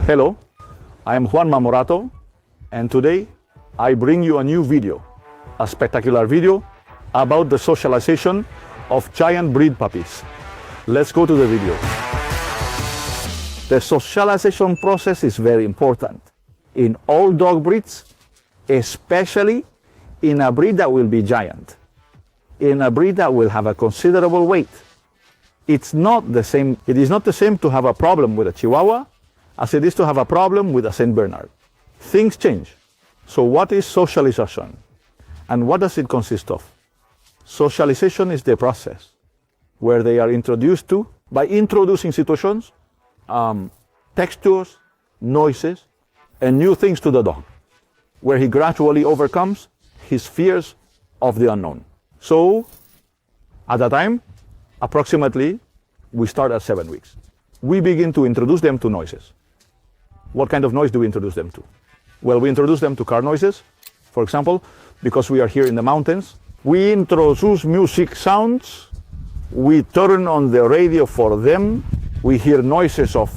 Hello, I am Juan Mamorato, and today I bring you a new video, a spectacular video about the socialization of giant breed puppies. Let's go to the video. The socialization process is very important in all dog breeds, especially in a breed that will be giant, in a breed that will have a considerable weight. It is not the same to have a problem with a Chihuahua as it is to have a problem with a Saint Bernard. Things change. So what is socialization? And what does it consist of? Socialization is the process where they are introduced to, by introducing situations, textures, noises, and new things to the dog, where he gradually overcomes his fears of the unknown. So, at that time, approximately, we start at 7 weeks. We begin to introduce them to noises. What kind of noise do we introduce them to? Well, we introduce them to car noises, for example, because we are here in the mountains. We introduce music sounds. We turn on the radio for them. We hear noises of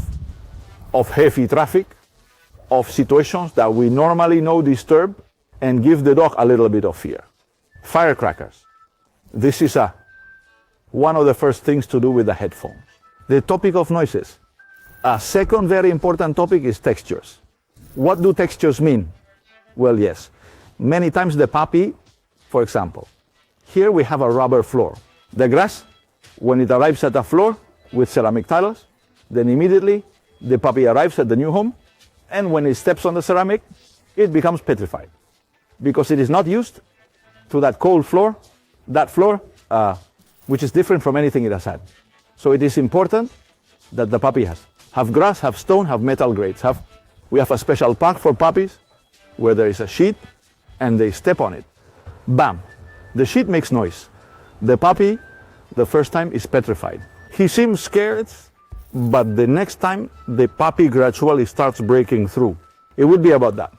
heavy traffic, of situations that we normally know disturb, and give the dog a little bit of fear. Firecrackers. This is one of the first things to do with the headphones. The topic of noises. A second very important topic is textures. What do textures mean? Well, yes. Many times the puppy, for example, here we have a rubber floor. The grass, when it arrives at the floor with ceramic tiles, then immediately the puppy arrives at the new home, and when it steps on the ceramic, it becomes petrified because it is not used to that cold floor, which is different from anything it has had. So it is important that the puppy have grass, have stone, have metal grates. We have a special park for puppies where there is a sheet and they step on it. Bam! The sheet makes noise. The puppy, the first time, is petrified. He seems scared, but the next time the puppy gradually starts breaking through. It would be about that.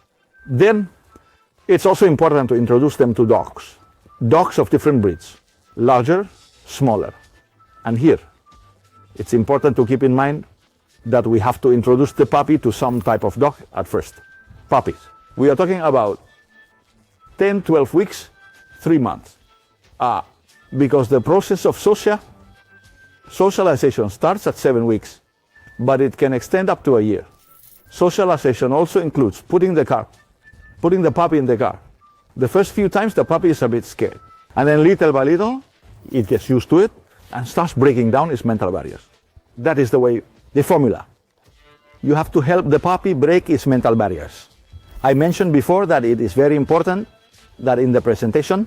Then it's also important to introduce them to dogs. Dogs of different breeds, larger, smaller. And here, it's important to keep in mind that we have to introduce the puppy to some type of dog at first. Puppies. We are talking about 10, 12 weeks, 3 months. Because the process of socialization starts at 7 weeks, but it can extend up to a year. Socialization also includes putting the puppy in the car. The first few times the puppy is a bit scared. And then little by little, it gets used to it and starts breaking down its mental barriers. That is the formula. You have to help the puppy break its mental barriers. I mentioned before that it is very important that in the presentation,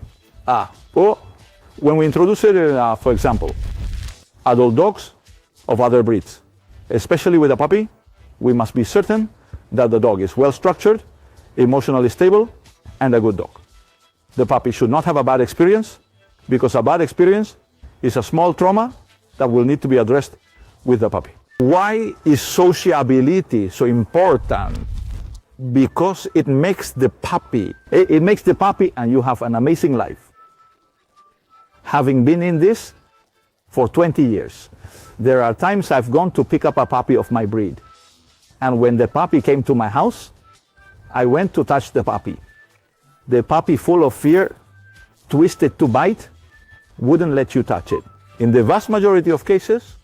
when we introduce it, for example, adult dogs of other breeds, especially with a puppy, we must be certain that the dog is well structured, emotionally stable, and a good dog. The puppy should not have a bad experience, because a bad experience is a small trauma that will need to be addressed with the puppy. Why is sociability so important? Because it makes the puppy and you have an amazing life. Having been in this for 20 years, there are times I've gone to pick up a puppy of my breed. And when the puppy came to my house, I went to touch the puppy. The puppy, full of fear, twisted to bite, wouldn't let you touch it. In the vast majority of cases,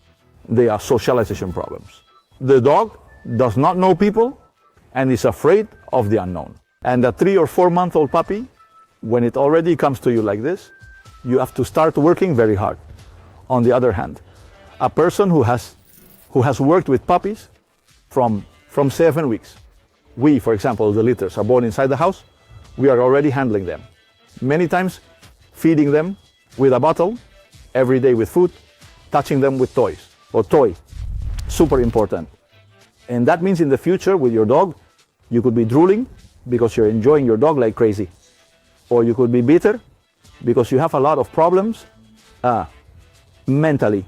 they are socialization problems. The dog does not know people and is afraid of the unknown. And a 3 or 4 month old puppy, when it already comes to you like this, you have to start working very hard. On the other hand, a person who has worked with puppies from 7 weeks, we, for example, the litters are born inside the house, we are already handling them. Many times, feeding them with a bottle, every day with food, touching them with toys. Or toy, super important. And that means in the future with your dog, you could be drooling because you're enjoying your dog like crazy. Or you could be bitter because you have a lot of problems mentally.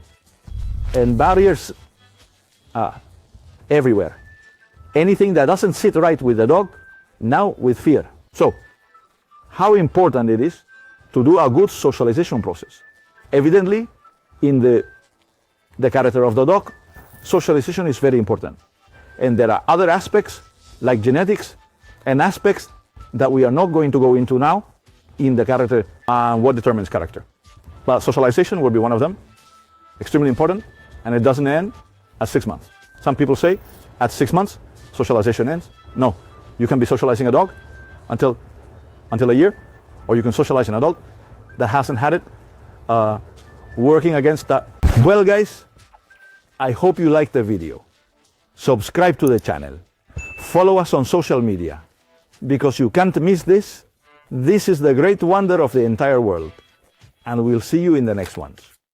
And barriers everywhere. Anything that doesn't sit right with the dog, now with fear. So, how important it is to do a good socialization process. Evidently, in the character of the dog, socialization is very important. And there are other aspects like genetics and aspects that we are not going to go into now in the character and what determines character. But socialization will be one of them, extremely important, and it doesn't end at 6 months. Some people say at 6 months, socialization ends. No, you can be socializing a dog until a year, or you can socialize an adult that hasn't had it, working against that. Well guys, I hope you liked the video. Subscribe to the channel. Follow us on social media, because you can't miss this. This is the great wonder of the entire world. And we'll see you in the next ones.